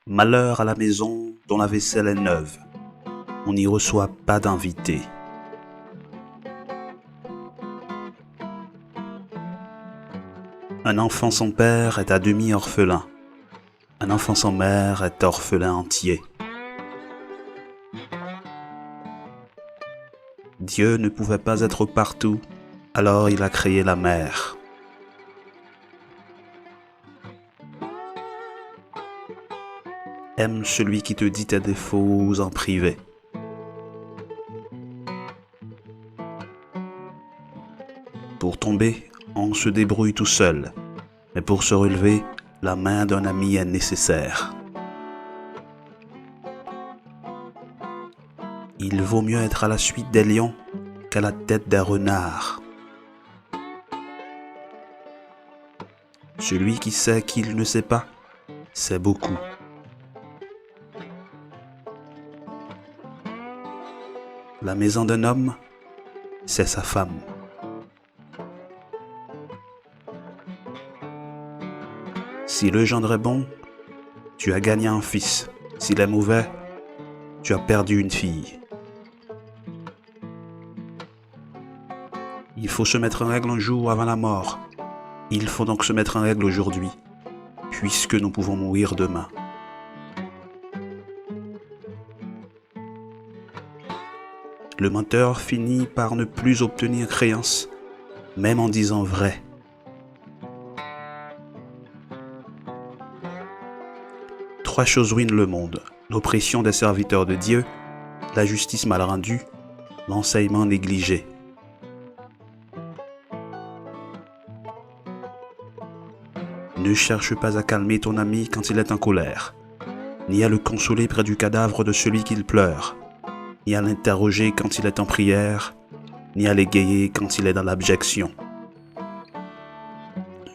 Malheur à la maison dont la vaisselle est neuve. On n'y reçoit pas d'invités. Un enfant sans père est à demi orphelin. Un enfant sans mère est orphelin entier. Dieu ne pouvait pas être partout, alors il a créé la mer. Aime celui qui te dit tes défauts en privé. Pour tomber, on se débrouille tout seul, mais pour se relever, la main d'un ami est nécessaire. Il vaut mieux être à la suite des lions qu'à la tête des renards. Celui qui sait qu'il ne sait pas, sait beaucoup. La maison d'un homme, c'est sa femme. Si le gendre est bon, tu as gagné un fils. S'il est mauvais, tu as perdu une fille. Il faut se mettre en règle un jour avant la mort. Il faut donc se mettre en règle aujourd'hui, puisque nous pouvons mourir demain. Le menteur finit par ne plus obtenir créance, même en disant vrai. Trois choses ruinent le monde: l'oppression des serviteurs de Dieu, la justice mal rendue, l'enseignement négligé. Ne cherche pas à calmer ton ami quand il est en colère, ni à le consoler près du cadavre de celui qu'il pleure, ni à l'interroger quand il est en prière, ni à l'égayer quand il est dans l'abjection.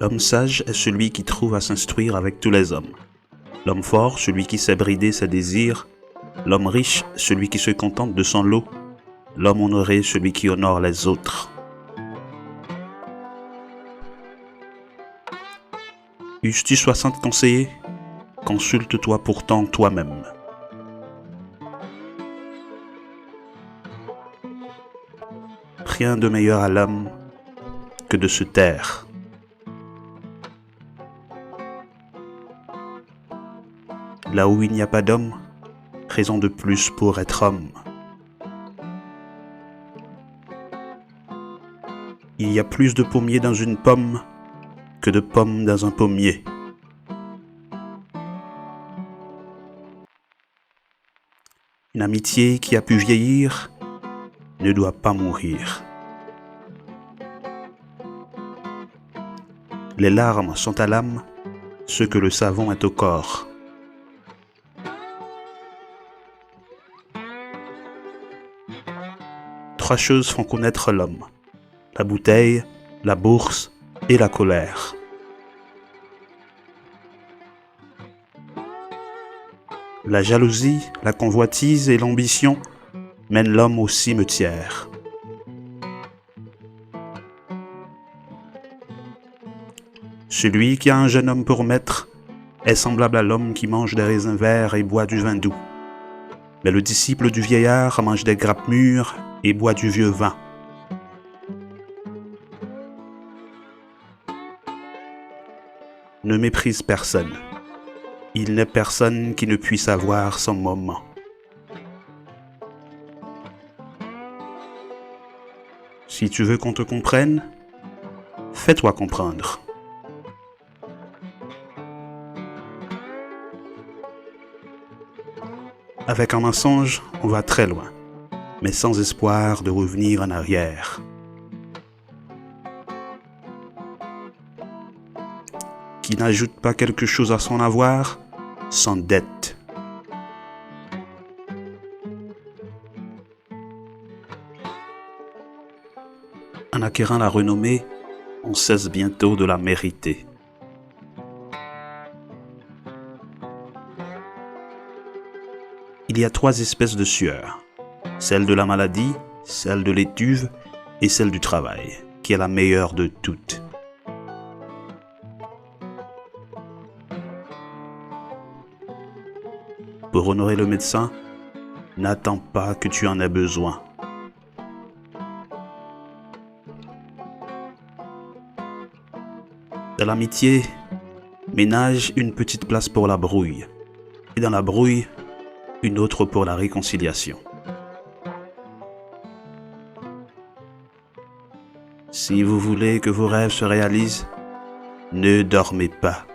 L'homme sage est celui qui trouve à s'instruire avec tous les hommes. L'homme fort, celui qui sait brider ses désirs. L'homme riche, celui qui se contente de son lot. L'homme honoré, celui qui honore les autres. Eusses-tu 60 conseillers? Consulte-toi pourtant toi-même. Rien de meilleur à l'homme que de se taire. Là où il n'y a pas d'homme, raison de plus pour être homme. Il y a plus de pommiers dans une pomme que de pommes dans un pommier. Une amitié qui a pu vieillir ne doit pas mourir. Les larmes sont à l'âme ce que le savon est au corps. Trois choses font connaître l'homme: la bouteille, la bourse et la colère. La jalousie, la convoitise et l'ambition mènent l'homme au cimetière. Celui qui a un jeune homme pour maître est semblable à l'homme qui mange des raisins verts et boit du vin doux. Mais le disciple du vieillard mange des grappes mûres et boit du vieux vin. Ne méprise personne. Il n'est personne qui ne puisse avoir son moment. Si tu veux qu'on te comprenne, fais-toi comprendre. Avec un mensonge, on va très loin, mais sans espoir de revenir en arrière. Qui n'ajoute pas quelque chose à son avoir, s'endette. En acquérant la renommée, on cesse bientôt de la mériter. Il y a trois espèces de sueur: celle de la maladie, celle de l'étuve et celle du travail, qui est la meilleure de toutes. Pour honorer le médecin, n'attends pas que tu en aies besoin. Dans l'amitié, ménage une petite place pour la brouille, et dans la brouille, une autre pour la réconciliation. Si vous voulez que vos rêves se réalisent, ne dormez pas.